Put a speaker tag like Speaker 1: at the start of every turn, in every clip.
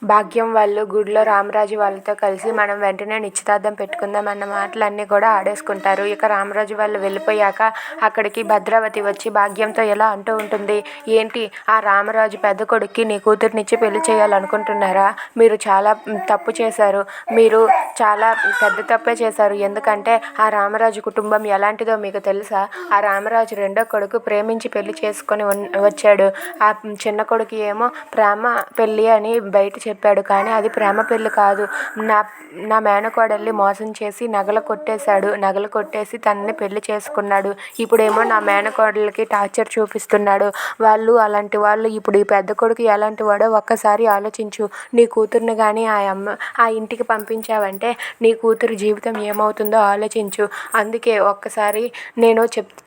Speaker 1: భాగ్యం వాళ్ళు గుడిలో రామరాజు వాళ్ళతో కలిసి మనం వెంటనే నిశ్చితార్థం పెట్టుకుందాం అన్న మాటలన్నీ కూడా ఆడేసుకుంటారు. ఇక రామరాజు వాళ్ళు వెళ్ళిపోయాక అక్కడికి భద్రావతి వచ్చి భాగ్యంతో ఎలా అంటూ ఉంటుంది, ఏంటి ఆ రామరాజు పెద్ద కొడుక్కి నీ కూతుర్నిచ్చి పెళ్లి చేయాలనుకుంటున్నారా? మీరు చాలా తప్పు చేశారు. మీరు చాలా పెద్ద తప్పే చేశారు. ఎందుకంటే ఆ రామరాజు కుటుంబం ఎలాంటిదో మీకు తెలుసా? ఆ రామరాజు రెండో కొడుకు ప్రేమించి పెళ్లి చేసుకొని వచ్చాడు. ఆ చిన్న కొడుకు ఏమో ప్రేమ పెళ్ళి అని బయట చెప్పాడు. కానీ అది ప్రేమ పెళ్ళి కాదు. నా నా మేనకోడల్ని మోసం చేసి నగలు కొట్టేసి తనని పెళ్లి చేసుకున్నాడు. ఇప్పుడేమో నా మేనకోడలికి టార్చర్ చూపిస్తున్నాడు. వాళ్ళు అలాంటి వాళ్ళు. ఇప్పుడు ఈ పెద్ద కొడుకు ఎలాంటి వాడో ఒక్కసారి ఆలోచించు. నీ కూతుర్ని కానీ ఆ ఇంటికి పంపించావంటే నీ కూతురు జీవితం ఏమవుతుందో ఆలోచించు. అందుకే ఒక్కసారి నేను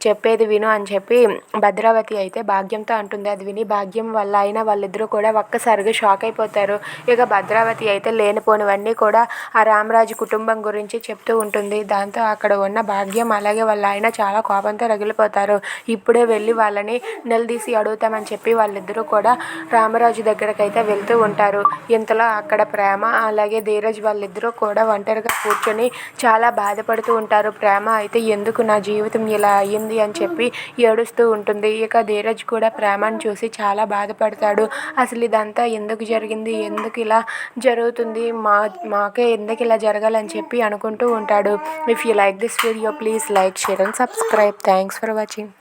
Speaker 1: చెప్పేది విను అని చెప్పి భద్రావతి అయితే భాగ్యంతో అంటుంది. అది విని భాగ్యం వల్ల అయినా వాళ్ళిద్దరూ కూడా ఒక్కసారిగా షాక్ అయిపోతారు. ఇక భద్రావతి అయితే లేనిపోనివన్నీ కూడా ఆ రామరాజు కుటుంబం గురించి చెప్తూ ఉంటుంది. దాంతో అక్కడ ఉన్న భాగ్యం అలాగే వాళ్ళ ఆయన చాలా కోపంతో రగిలిపోతారు. ఇప్పుడే వెళ్ళి వాళ్ళని నిలదీసి అడుగుతామని చెప్పి వాళ్ళిద్దరూ కూడా రామరాజు దగ్గరకైతే వెళ్తూ ఉంటారు. ఇంతలో అక్కడ ప్రేమ అలాగే ధీరజ్ వాళ్ళిద్దరూ కూడా ఒంటరిగా కూర్చొని చాలా బాధపడుతూ ఉంటారు. ప్రేమ అయితే ఎందుకు నా జీవితం ఇలా అయ్యింది అని చెప్పి ఏడుస్తూ ఉంటుంది. ఇక ధీరజ్ కూడా ప్రేమను చూసి చాలా బాధపడతాడు. అసలు ఇదంతా ఎందుకు జరిగింది, ఎందుకు ఇలా జరుగుతుంది, మాకే ఎందుకు ఇలా జరగాలని చెప్పి అనుకుంటూ ఉంటాడు. If you like this video please like, share and subscribe. Thanks for watching.